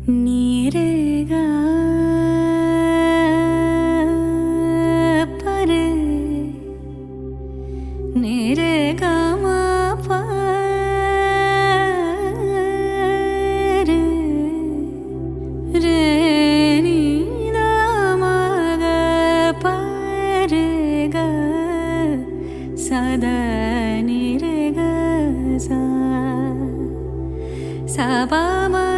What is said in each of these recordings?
नीरेगा पर नीरेगा मा पर रे नी दा मा गा पर गा सदा नीरेगा सा सा पा मा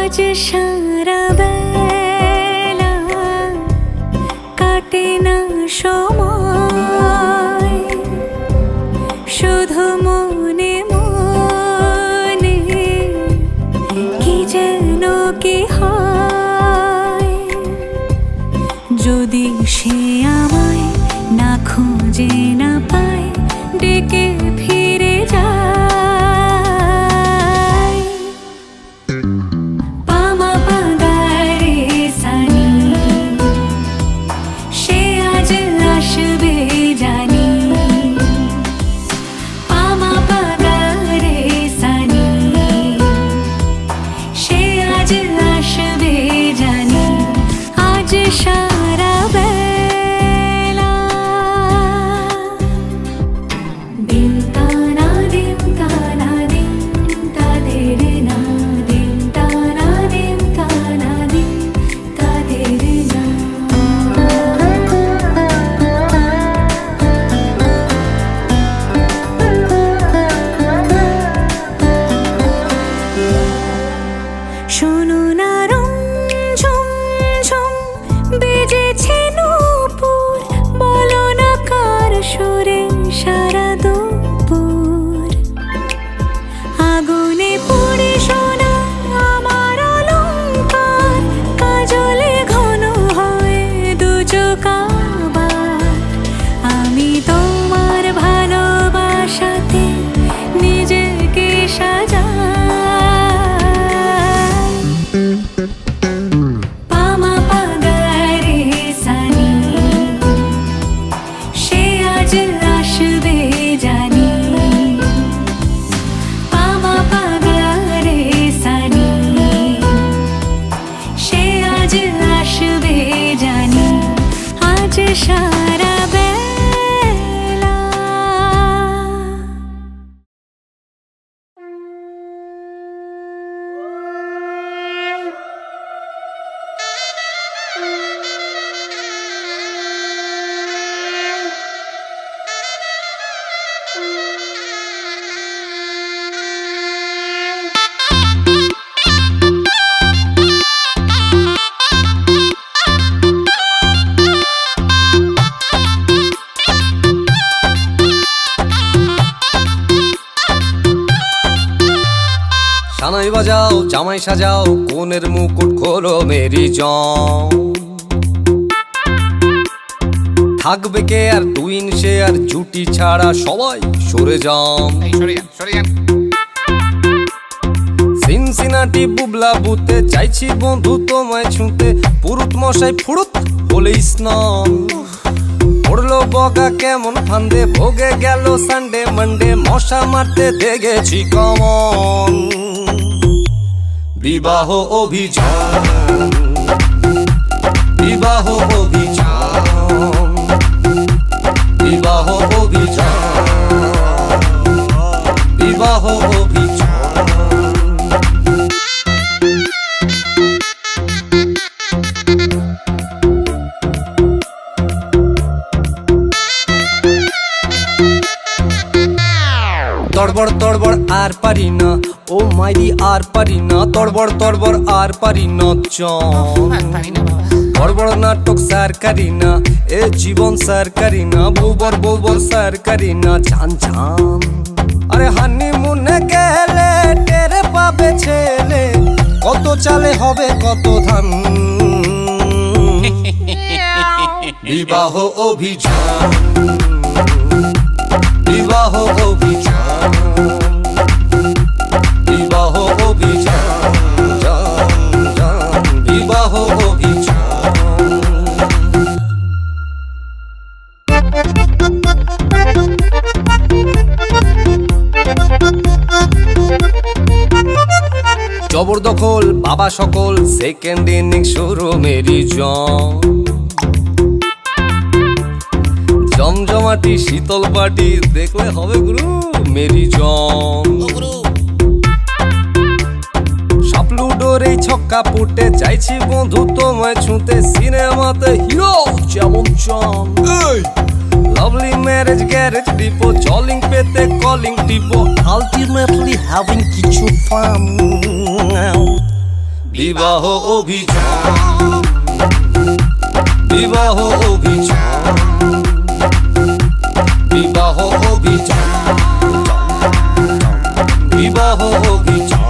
आज सारा बेला काटे ना समय शुधु मने मने कि जेन कि हय जोदि से आमाय ना खोजे ना पाय डेके फिरे যায় सारा बेला दिन ताना दिन ताना दिन तादेरे ना दिन ताना दिन ताना दिन तादेरे ना শোনো না বেজেছে নূপুর বলো না কার সুরে সারা দুপুর আগুনে পুড়ে সোনা আমার অলংকার কাজলে ঘন হয় দু চোখ আবার আমি তোমার ভালোবাসাতে নিজেকে সাজাই সারা বেলা সানাই বাজাও জামাই সাজাও কোনের মুকুট খোলো মেরি জং থাকবে কে আর টুইন সে আর জুটি ছাড়া সবাই সরে যাম সিনসিনাটি বুবলা বুতে চাইছি বন্ধু তোমায় ছুঁতে পুরুত মশাই ফুরুত হলে স্নান পড়লো বগা কেমন ফান্দে ভোগে গেল সানডে মানডে মশা মারতে দেখেছি কমন বিবাহ অভিযান বিবাহ অভিযান বিবাহ অভিযান বিবাহ অভিযান তড়বড় তড়বড় আর পারি না ও মাইরি আর পারি না তড়বড় তড়বড় আর পারি না বড় বড় নাটক স্যার করি না এ জীবন স্যার করি না বউবর বউবর স্যার করি না ছান ছান আরে হানিমুনে গেলে টেরে পাবে ছেলে কত চালে হবে কত ধান বিবাহ অভিযান, বিবাহ অভিযান, বিবাহ অভিযান, যান যান বিবাহ অভিযান। জবরদখল বাবা সকল, সেকেন্ড ইনিংস শুরু মেরি জন। জমজমাটি শীতল পাটি দেখলে হবে গুরু মেরি জন। সাপলুডোর এই ছক্কা পুটে চাইছি বন্ধু তোমায় ছুঁতে, সিনেমাতে হিরো যেমন চান। লাভলি ম্যারেজ গ্যারেজ ডিপো, জলিং পেতে কলিং টিপো, আলটিমেটলি হ্যাভিং কিছু ফান। বিবাহ অভিযান, বিবাহ অভিযান, বিবাহ অভিযান, বিবাহ অভিযান।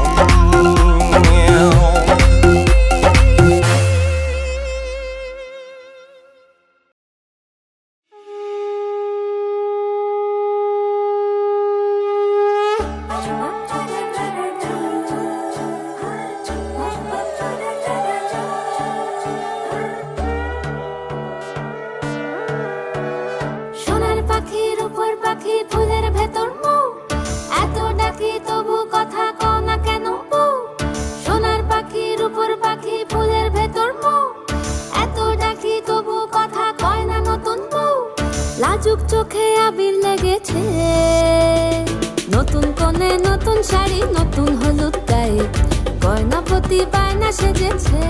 সোনার পাখির উপর পাখি, ফুলের ভেতর মৌ, এত ডাকি তবু কথা কও না কেন বউ। সোনার পাখির উপর পাখি, ফুলের ভেতর মৌ, এত ডাকি তবু কথা কয় না নতুন বউ। লাজুক চোখে আবির লেগেছে, নতুন কোণে নতুন শাড়ি, নতুন হলুদ গায়ে, গয়না প্রতি বায়না সেজেছে।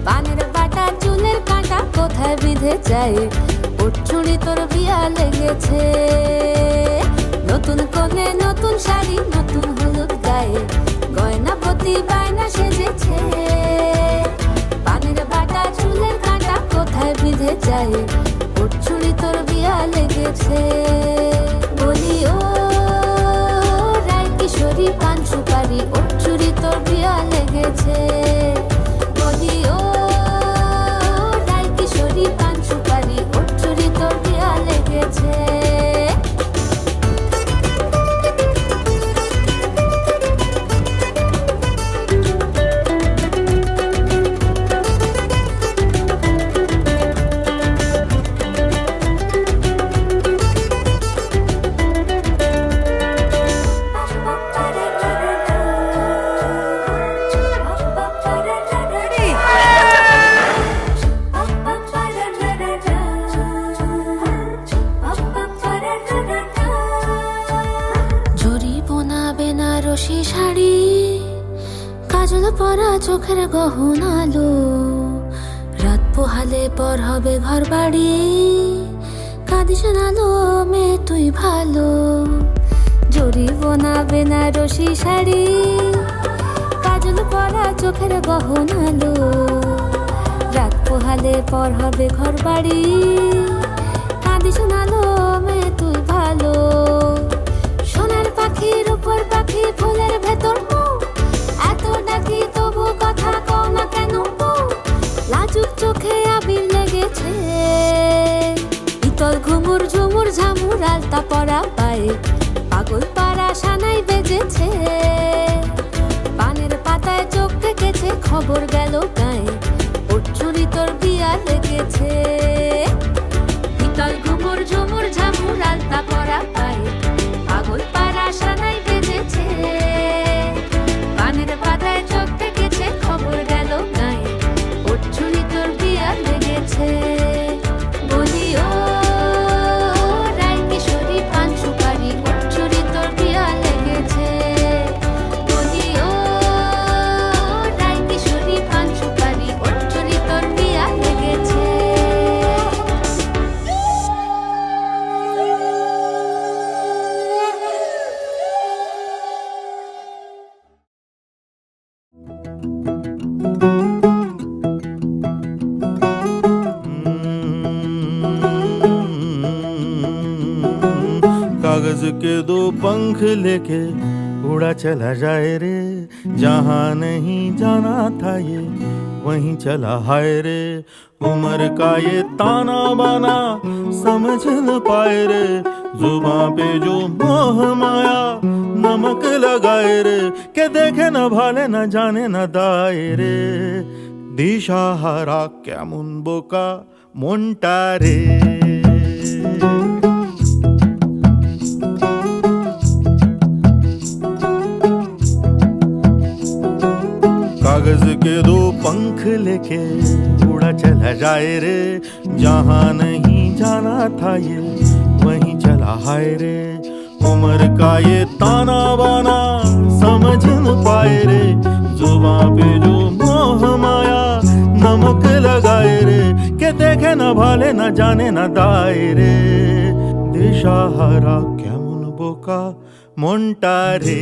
পানের বাটা চুলের কাঁটা কোথায় বিঁধে যায়, উঠছুড়ি তোর বিয়া লেগেছে। নতুন কোণে নতুন শাড়ি, নতুন হলুদ গায়ে, গয়না প্রতি বায়না সেজেছে। পানের বাটা চুলের কাঁটা কোথায় বিঁধে যায়, উঠছুড়ি তোর বিয়া লেগেছে। বলি ও রায় কিশোরী পান সুপারি, উঠছুড়ি তোর বিয়া লেগেছে। বলি ও রায় কিশোরী পান সুপারি, উঠছুড়ি তোর বিয়া লেগেছে। বেনারসি শাড়ি, কাজল পরা চোখের গহনালো, রাত পোহালে পর হবে ঘর বাড়ি, কাঁদিস নালো মেয়ে তুই ভালো। জরি বোনা বেনারসি শাড়ি, কাজল পরা চোখের গহনালো, রাত পোহালে পর হবে ঘর বাড়ি, কাঁদিস নালো মেয়ে তুই ভালো। সোনার পাখির উপর পাখি, ফুলের ভেতর মৌ, এত ডাকি তবু কথা কও না কেন বউ। লাজুক চোখে আবির লেগেছে, ইতল ঘুমুর ঝুমুর ঝামুর আলতা পরা পায়ে, পাগল পাড়া সানাই বেজেছে। পানের পাতায় চোখ থেকেছে, খবর গেল গায়ে, উঠছুড়ি তোর বিয়া লেগেছে। ইতল ঘুমুর ঝুমুর ঝামুর আলতা পরা পায়ে, পাগল পাড়া সানাই বেজেছে। পানের পাতায় চোখ থেকেছে, খবর গেল গায়ে, উঠছুড়ি তোর বিয়া লেগেছে। বলি ও রায় কিশোরী পান সুপারি, উঠছুড়ি তোর বিয়া লেগেছে। বলি ও রায় কিশোরী পান সুপারি, উঠছুড়ি তোর বিয়া লেগেছে। कागज के दो पंख लेके उड़ा चला जाए रे, जहाँ नहीं जाना था ये वहीं चला हाय रे। उम्र का ये ताना बाना समझ न पाए रे, जुबां पे जो मोह माया नमक लगाए रे, के देखे न भाले न जाने न दाए रे। দিশাহারা কেমন বোকা মনটা রে। कागज के दो पंख लेके उड़ा चला जाए रे, जहाँ नहीं जाना था ये वहीं चला हाय रे। उम्र का ये ताना बाना समझ न पाए रे, जुबां पे जो मोह माया नमक लगाए रे, के देखे न भाले न जाने न दाए रे। দিশাহারা কেমন বোকা মনটা রে।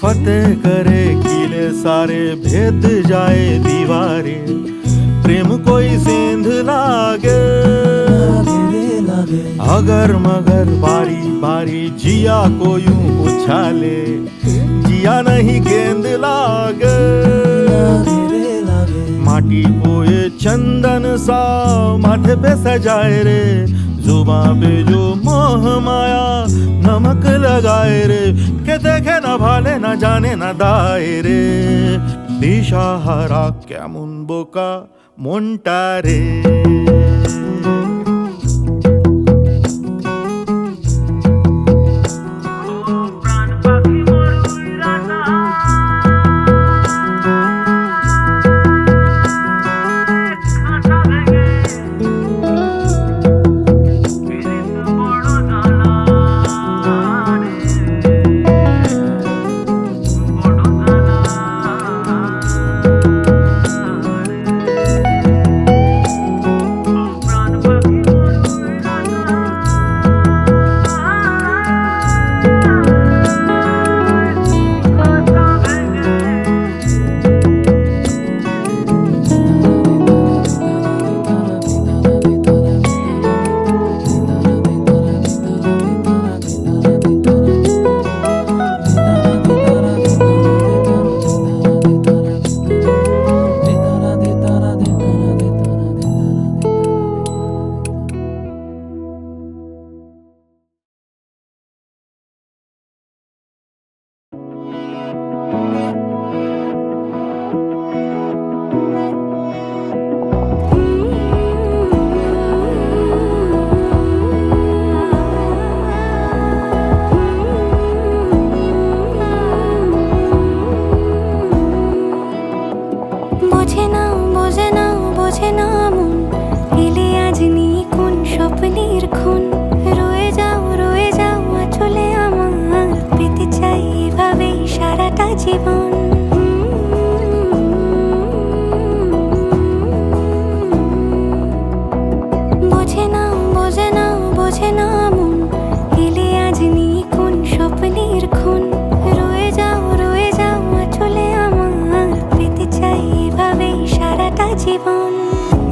फतेह करे किले सारे, भेद जाए दीवारें, प्रेम कोई सेंध लागे अगर मगर बारी बारी जिया को यूं उछाले, जिया नहीं गेंद लागे। माटी को ये चंदन सा माथे पे सजाए रे, जुबां पे जो मोह माया नमक लगाए रे, के देखे न भाले न जाने न दाए रे। দিশাহারা কেমন বোকা মনটা রে।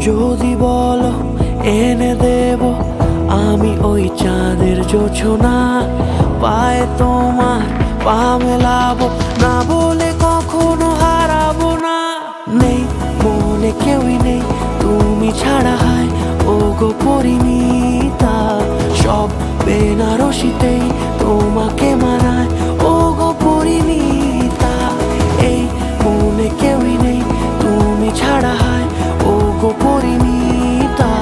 যদি বলো এনে দেব আমি ওই চাঁদের জোছনা, পায়ে তোমার পা মেলাবো, না বলে কখনো হারাবো না। নেই মনে কেউই নেই তুমি ছাড়া, হায় ও গো পরিণীতা, সব বেনারসিতেই তোমাকে মানায় ও গো পরিণীতা। এই মনে কেউই নেই তুমি ছাড়া, হায় ও গো পরিণীতা,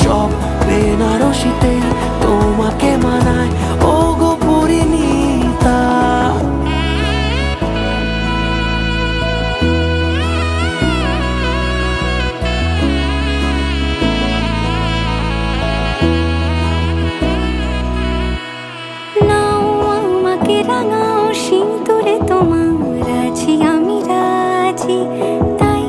সব বেনারসিতেই তোমাকে মানায় ও গো পরিণীতা। নাও আমাকে রাঙাও সিঁদুরে তোমার আছি আমি রাজি, তাই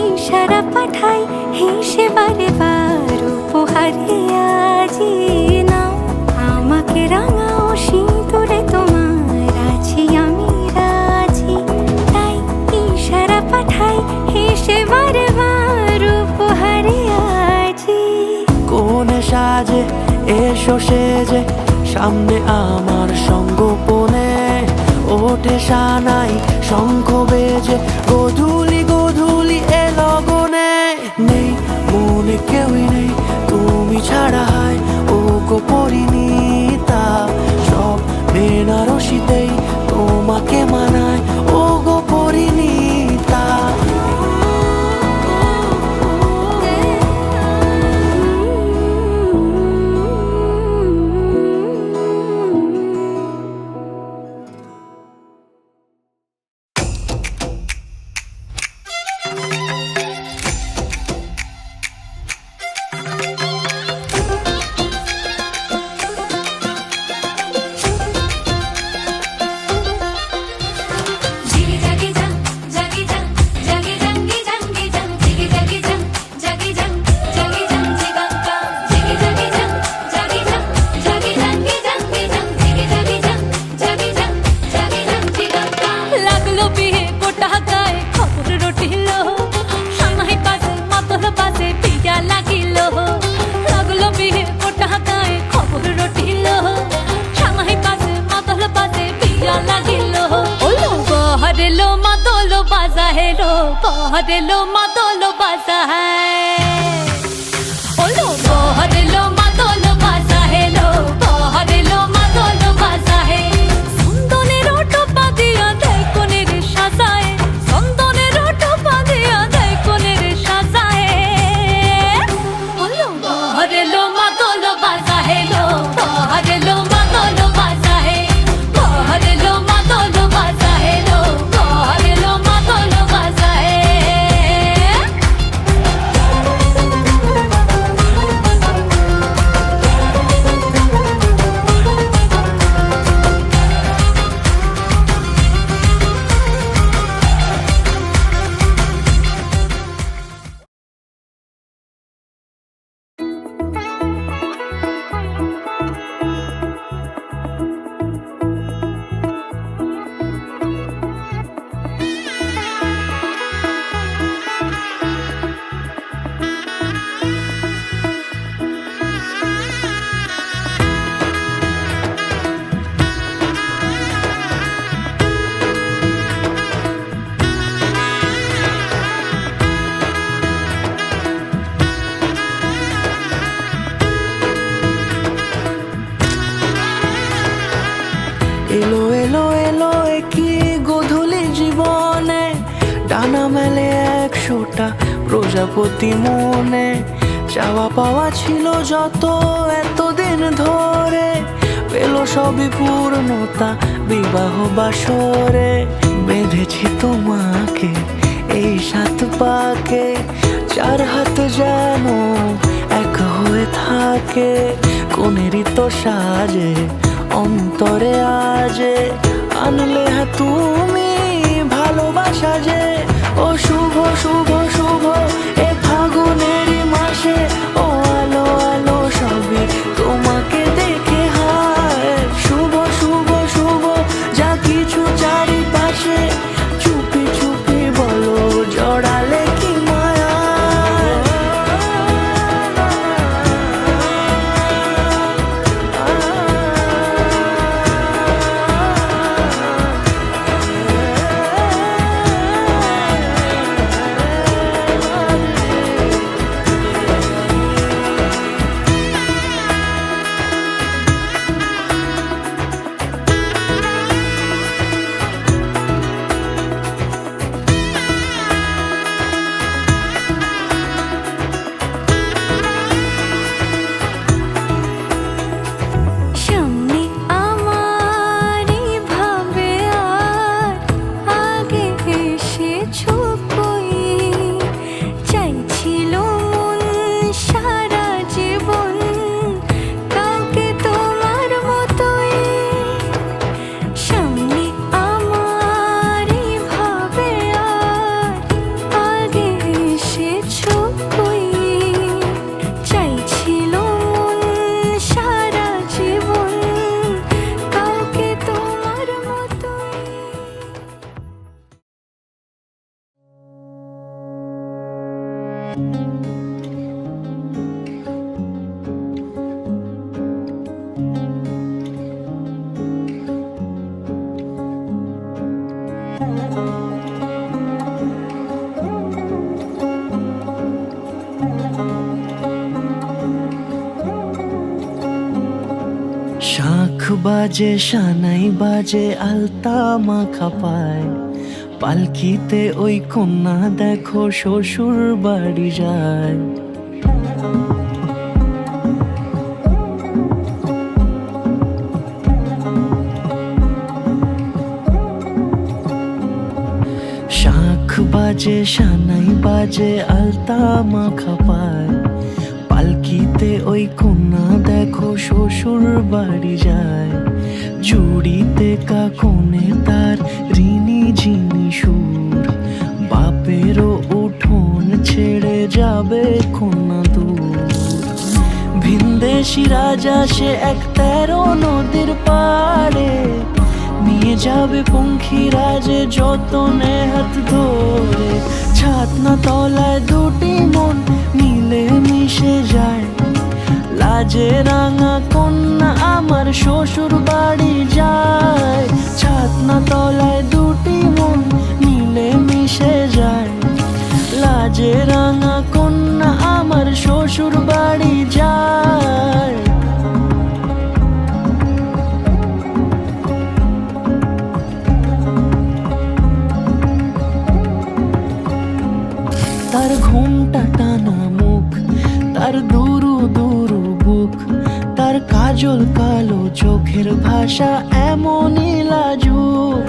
ইশারা পাঠাই হেসে বারে বার উপহারে সাজে এসো সেজে সামনে আমার সঙ্গোপনে ওঠে সানাই শঙ্খ বেজে গোধূলি গোধূলি এ লগনে নেই মনে কেউই নেই তুমি ছাড়া হয় ও গো পরিণীতা সব বেনারসিতেই তোমাকে মানায় ও গো পরিণীতা জিগি জাগি জাং জাগি জাং জাগি জাঙ্গি জাঙ্গি জাং জিগি জাগি জাং জাগি জাং জাগি জাং জিগাঙ্গা জিগি জাগি জাং জাগি জাং জাগি জাঙ্গি জাঙ্গি জাং জিগি জাগি জাং জাগি জাং জাগি জাং জিগাঙ্গা লাগলো বিয়ে গোটা গায়ে খবর রটিল সানাই পাশে মাতল পাশে পিয়া লাগিল লাগলো বিয়ে গোটা গায়ে খবর রটিল সানাই পাশে মাতল পাশে পিয়া লাগিল বহরেলো মাদলো বাজা হেলো বহরেলো মাদলো বাজা ওলো বহরেলো মাদলো বাজা হেলো বহরেলো মাদলো বাজা হে সন্দনের ওটো পাদিয়া দেয় কোনের সাজায় সন্দনের ওটো পাদিয়া দেয় কোনের সাজায় ওলো বহরেলো মাদলো বাজা হেলো বহরেলো মাদলো বাজা হে বহরেলো মাদলো বাজা হেলো বহরেলো মাদলো বাজা হে এলো এলো এলো কি গোধূলি জীবনে ডানা মেলে 100টা প্রজাপতি মনে চাওয়া পাওয়া ছিল যত এতদিন ধরে পেল সবই পূর্ণতা বিবাহ বাসরে বেঁধেছি তোমাকে এই 7 পাকে 4 হাত যেন এক হয়ে থাকে কোনেরই তো সাজে অন্তরে আজে আনলে তুমি ভালোবাসা যে ও শুভ শুভ শুভ এ ফাগুনেরই মাসে ও আলো আলো সবই তোমাকে দেখে হায় শুভ শুভ শুভ যা কিছু চারিপাশে চুপি চুপি বলো জড়ালে কি মায়া শাঁখ বাজে সানাই বাজে আলতা মাখা পায়, পালকিতে ওই কন্যা দেখো শ্বশুর বাড়ি যায়। শাঁখ বাজে সানাই বাজে আলতা মাখা পায়, পালকিতে ওই কন্যা দেখো শ্বশুর বাড়ি যায়। জুড়িতে কাকনে তার ঋণী ঝিনি সুর, বাপেরও উঠোন ছেড়ে যাবে কন্যা দূর। ভিনদেশি রাজা সে এক 13 নদীর পাড়ে, নিয়ে যাবে পঙ্খী রাজে যতনে হাত ধরে। ছাতনা তলায় দুটি মন মিলে মিশে যায়, লাজে রাঙা কন্যা আমার শ্বশুর বাড়ি যায়। ছাতনা তলায় দুটি মন মিলে মিশে যায়, লাজে রাঙা কন্যা আমার শ্বশুর বাড়ি যায়। তার ঘুমটা টানা মুখ, তার দুরু দুরু বুক, তার কাজল কালো চোখের ভাষা এমনই লাজুক।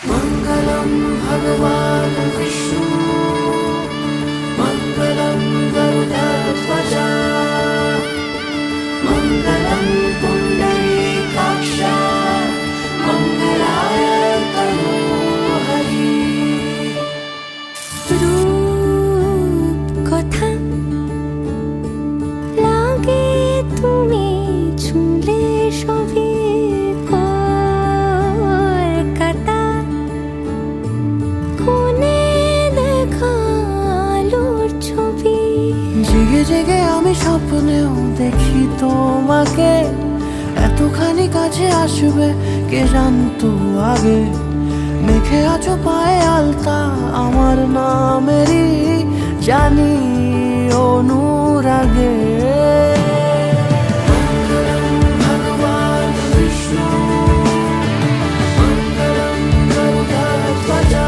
मङ्गलं भगवान् विष्णु, मङ्गलं गरुडध्वजा, मङ्गलं पुण्डरीकाक्ष, मङ्गलाय तनोहरि। রূপ কথা লাগে তুমি ছুঁলে সবই কলকাতা, কোণে দেখা আলোর ছবি। জেগে জেগে আমি স্বপ্নেও দেখি তোমাকে, এতখানি কাছে আসবে কে জানতো আগে। মেখে আছো পায়ে আলতা আমার নামেরই, জানি অনুরাগে। মঙ্গলম ভগবান বিষ্ণু, মঙ্গলম গরুডধ্বজা,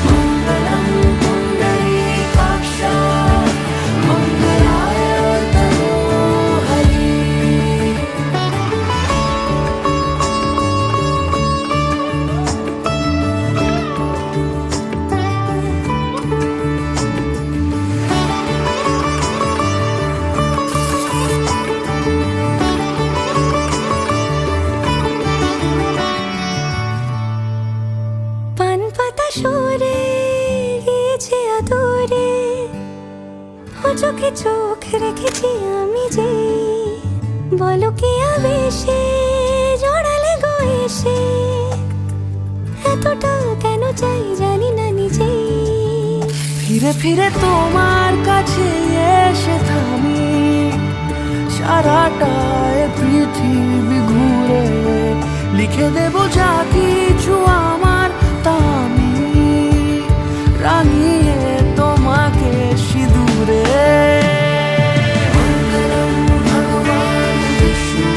মঙ্গলম পুণ্ডরীকাক্ষ, মঙ্গলায় তনোহরি। পান পাতা সরে গিয়েছে আদরে, ও চোখে চোখ রেখেছি আমি যে। বলো কি আবেশে জড়ালে গো এসে, এতটা কেন চাই জানি না নিজে। ফিরে ফিরে তোমার কাছে এসে থামি, সারাটা এ পৃথিবী ঘুরে লিখে দেব যা কিছু আমার, তা আমি রাঙিয়ে তোমাকে সিঁদুরে। মঙ্গলম ভগবান বিষ্ণু,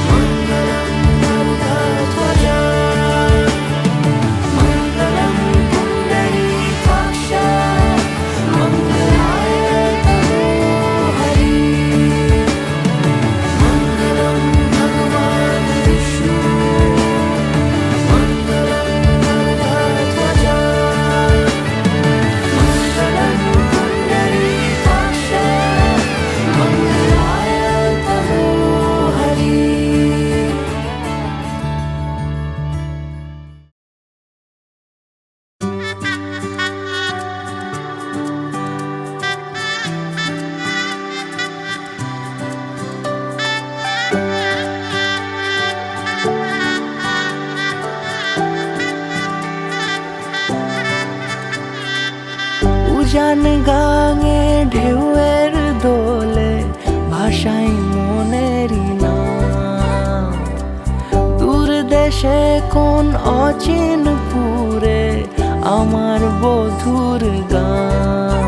মঙ্গলম গরুডধ্বজা, মঙ্গলম পুণ্ডরীকাক্ষ, মঙ্গলায় তনোহরি। মঙ্গলম ভগবান বিষ্ণু, উজান গাঙে ঢেউয়ের দোলে ভাষাই মনেরই নাম। দূর দেশে কোন অচিনপুরে আমার বধুর গান।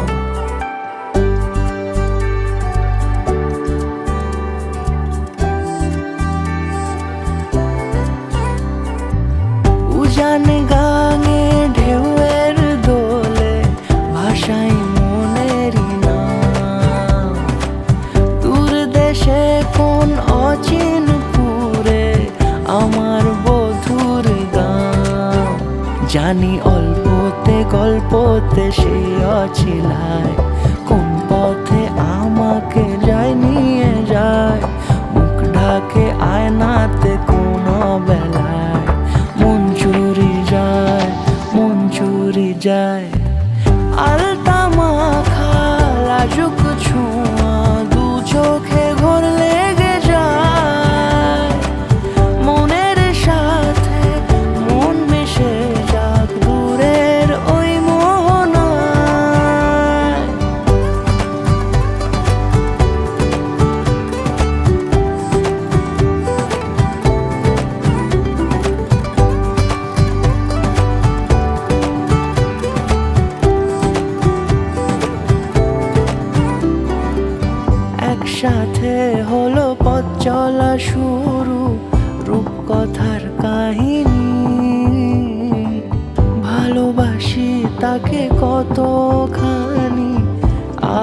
উজান গাঙে ঢেউয়ের দোলে ভাষাই মনেরই নাম। দূর দেশে কোন অচিনপুরে আমার বধুর গান। জানি অল্পতে গল্পতে সে অছিলায় কোন পথে আমাকে যায় নিয়ে যায়। মুখ ঢাকে আয়নাতে কোন বেলায় মন চুরি যায়, মন চুরি যায়। আলতা মাখা লাজুক ছোঁয়া দু চোখে ঘোর লেগে যায়। মনের সাথে মন মিশে যাক দূরের ওই মোহনায়। একসাথে হলো পথ চলা শুরু, রূপকথার কাহিনী। ভালোবাসি তাকে কতখানি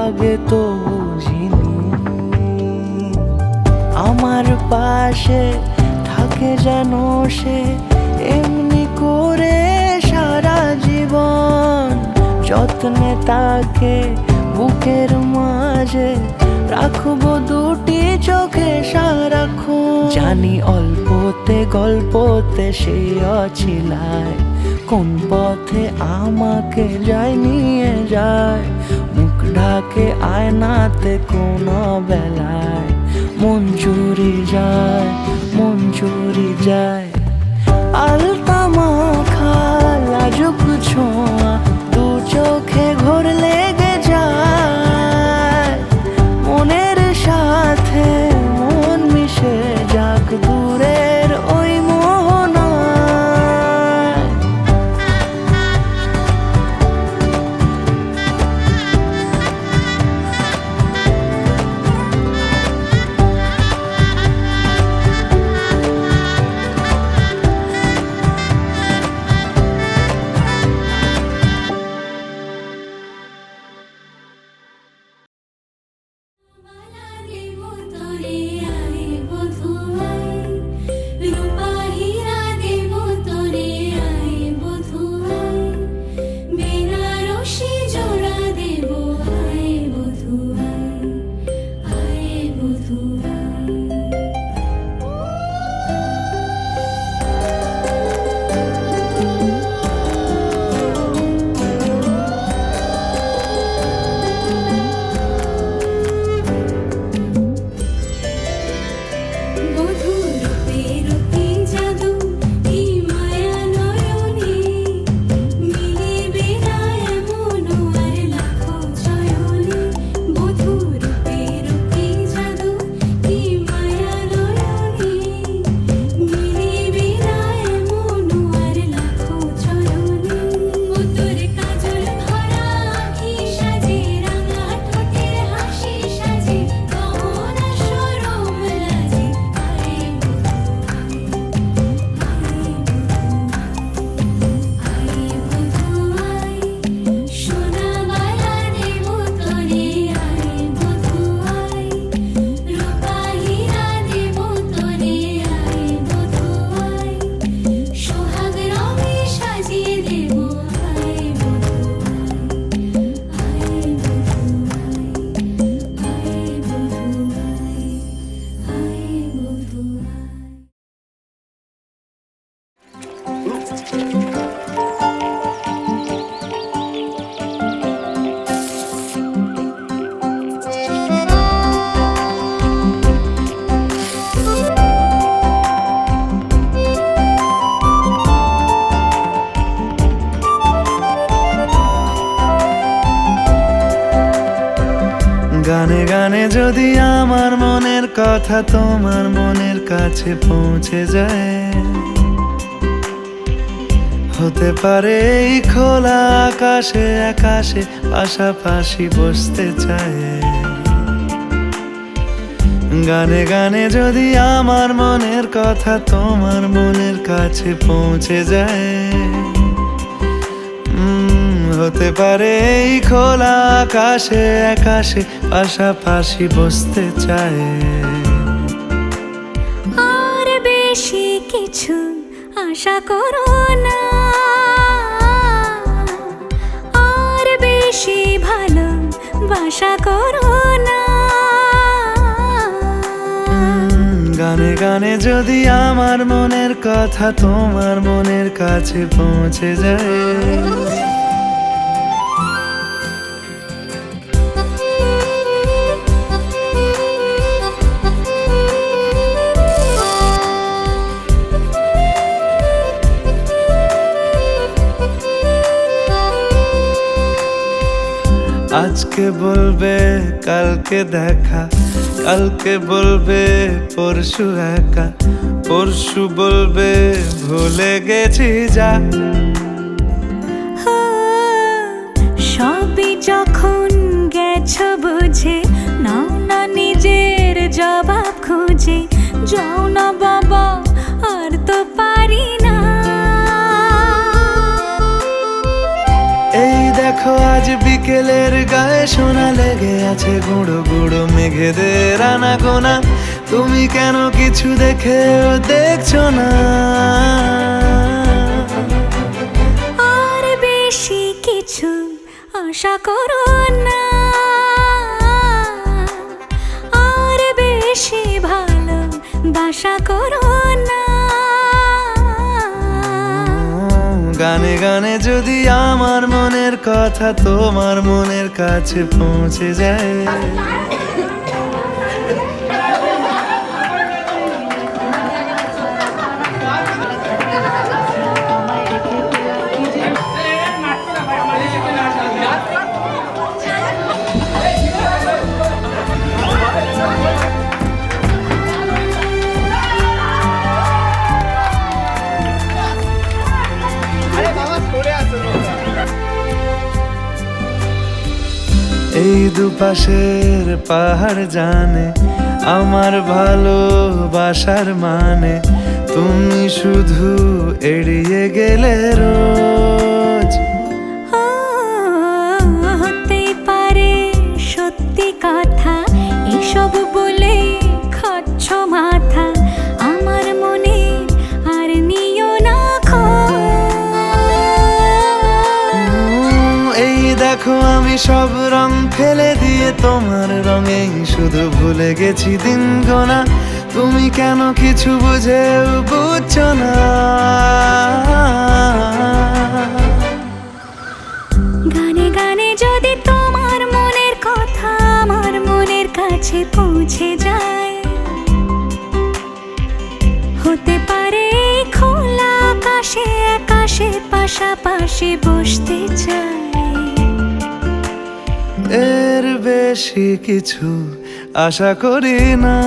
আগে তো বুঝিনি। আমার পাশে থাকে যেন সে এমনি করে সারা জীবন। যত্নে তাকে বুকের মাঝে রাখবো দুটি চোখে সারাক্ষণ। জানি অল্পতে গল্পতে সে অছিলায় কোন পথে আমাকে যায় নিয়ে যায়। মুখ ঢাকে আয়নাতে কোন বেলায় মন চুরি যায়, মন চুরি যায়। আলতা মাখা লাজুক ছোঁয়া দু চোখে ঘোর লেগে যায়। মনের সাথে মন মিশে যাক দূরের ওই মোহনায়। মালা দেব তোরে আয় বধুয়াই, রূপা হীরা দেব তোরে আয় বধুয়াই, বেনারসি জোড়া দেব আয় বধুয়াই, আয় বধুয়াই। বধূর রূপের কি জাদু, কি মায়া নয়নে, মিলিবে না এমন আর লাখো চয়নে। বধূর রূপের কি জাদু, কি মায়া নয়নে, মিলিবে না এমন আর লাখো চয়নে। মুতোর কাজল ভরা আঁখি সাজে, রাঙা ঠোঁটের হাসি সাজে, গহনা সরম লাজে, আয় বধুয়াই, সোনা বালা দেব তোরে আয় বধুয়াই, রূপা হীরা দেব তোরে আয় বধুয়াই, সোহাগ রঙে সাজিয়ে দেব আয় বধুয়াই, আয় বধুয়াই, আয় বধুয়াই, আয় বধুয়াই। যদি আমার মনের কথা তোমার মনের কাছে পৌঁছে যায়, হতে পারে এই খোলা আকাশে আকাশে পাশাপাশি বসতে চায়। গানে গানে যদি আমার মনের কথা তোমার মনের কাছে পৌঁছে যায়, হতে পারে এই খোলা আকাশে আকাশে পাশাপাশি বসতে চায়। আর বেশি কিছু আশা করো না, আর বেশি ভালোবাসা করো না। গানে গানে যদি আমার মনের কথা তোমার মনের কাছে পৌঁছে যায়, আজকে বলবে কালকে দেখা, কালকে বলবে পরশু একা, পরশু বলবে ভুলে গেছি যা। সবই যখন গেছো বুঝে, নাও না নিজের জবাব খুঁজে। যাও না বাবা, আর তো পারি না। এই দেখো আজ বিকেলের গায়ে সোনা লেগে আছে গুঁড়ো গুঁড়ো মেঘেদের আনাগোনা। তুমি কেন কিছু দেখেও দেখছো না? আর বেশি কিছু আশা করো না, আর বেশি ভালোবাসা করো না। গানে গানে যদি আমার মনের কথা তোমার মনের কাছে পৌঁছে যায়, এই দুপাশের পাহাড় জানে আমার ভালোবাসার মানে। তুমি শুধু এড়িয়ে গেলে রোজ। হতেই পারে সত্যি কথা, এসব বলে খাচ্ছ মাথা। আমার মনে আর নিও না এই দেখো আমি সব রং ফেলে দিয়ে তোমার রঙেই শুধু ভুলে গেছি দিন গোনা। তুমি কেন কিছু বুঝেও বুঝছো না? গানে গানে যদি তোমার মনের কথা আমার মনের কাছে পৌঁছে যায়, হতে পারে খোলা আকাশে আকাশে পাশাপাশি বসতে চায়। এর বেশি কিছু আশা করি না।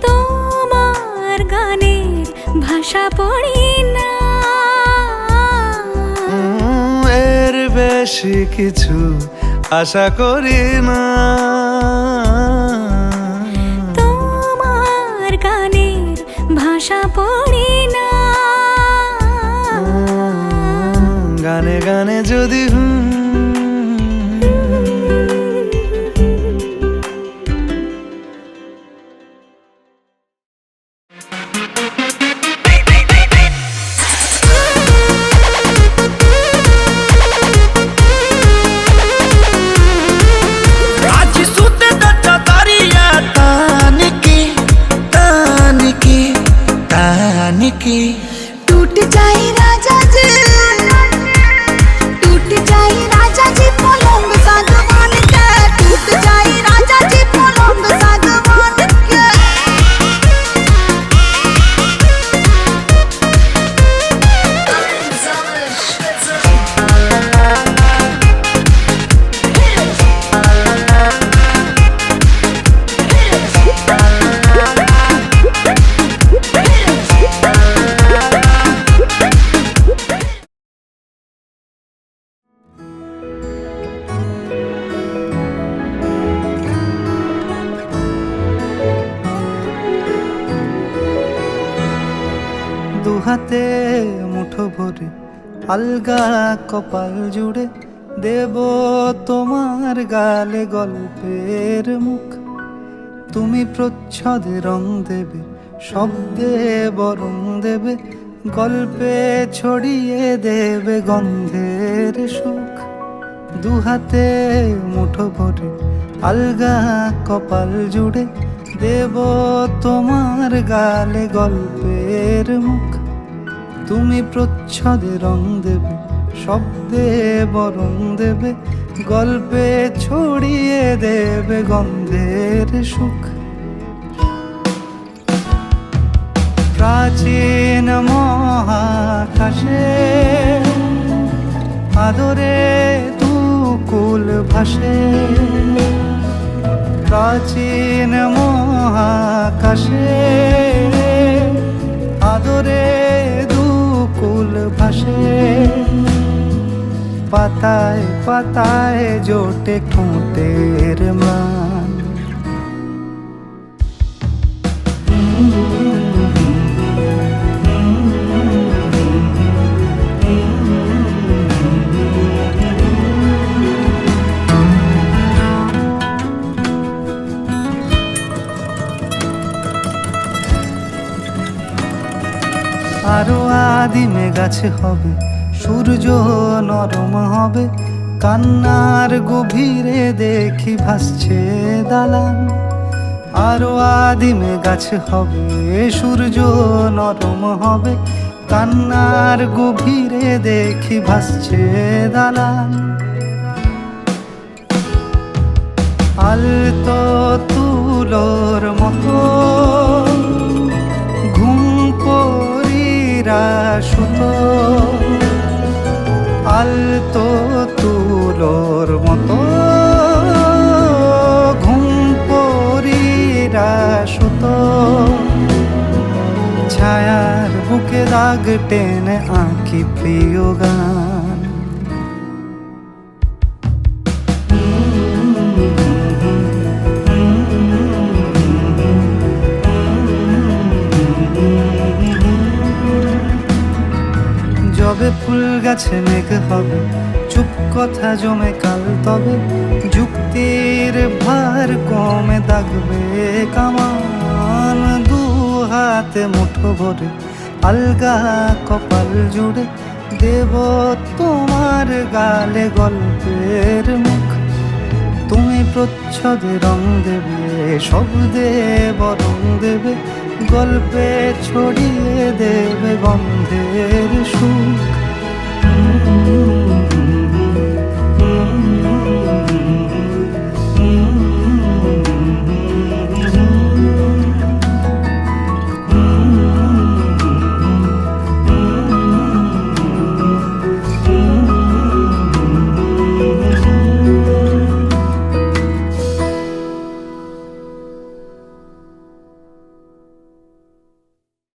তোমার গানের ভাষা পড়ি না, এর বেশি কিছু আশা করি না। তোমার গানের ভাষা পড়ি না। গানে গানে যদি टूट जाए राजा जी, टूट जाए राजा जी पलंग सागवान के, टूट जाए राजा जी पलंग सागवान के। দুহাতে মুঠো ভরে আলগা কপাল জুড়ে দেব তোমার গালে গল্পের মুখ। তুমি প্রচ্ছদে রং দেবে, শব্দে বরং দেবে, গল্পে ছড়িয়ে দেবে গন্ধের সুখ। দুহাতে মুঠো ভরে আলগা কপাল জুড়ে দেব তোমার গালে গল্পের মুখ। তুমি প্রচ্ছদে রং দেবে, শব্দে বরং দেবে, গল্পে ছড়িয়ে দেবে গন্ধের সুখ। প্রাচীন মহাকাশে আদরে দুকুল ভাসে, প্রাচীন মহাকাশে আদরে দুকুল ভাসে। পাতায় পাতায় জোটে ঠোঁটের ম্লান। আরো আদিমে গাছে হবে, সূর্য নরম হবে, কান্নার গভীরে দেখি ভাসছে দালান। আরো আদিমে গাছে হবে, সূর্য নরম হবে, কান্নার গভীরে দেখি ভাসছে দালান। আলতো তুলোর মতো ঘুম পরীরা সুতো, আলতো তুলোর মতো ঘুম পরীরা সুতো। ছায়ার বুকে দাগ টেনে আঁকি প্রিয় গান। যবে ফুল গাছে মেঘ হবে, চুপ কথা জমে কাল তবে, যুক্তির ভার কমে দাগবে কামান। দু হাতে মুঠো ভরে আলগা কপাল জুড়ে দেব তোমার গালে গল্পের মুখ। তুমি প্রচ্ছদে রং দেবে, শব্দে বরং দেবে, গল্পে ছড়িয়ে দেবে গন্ধের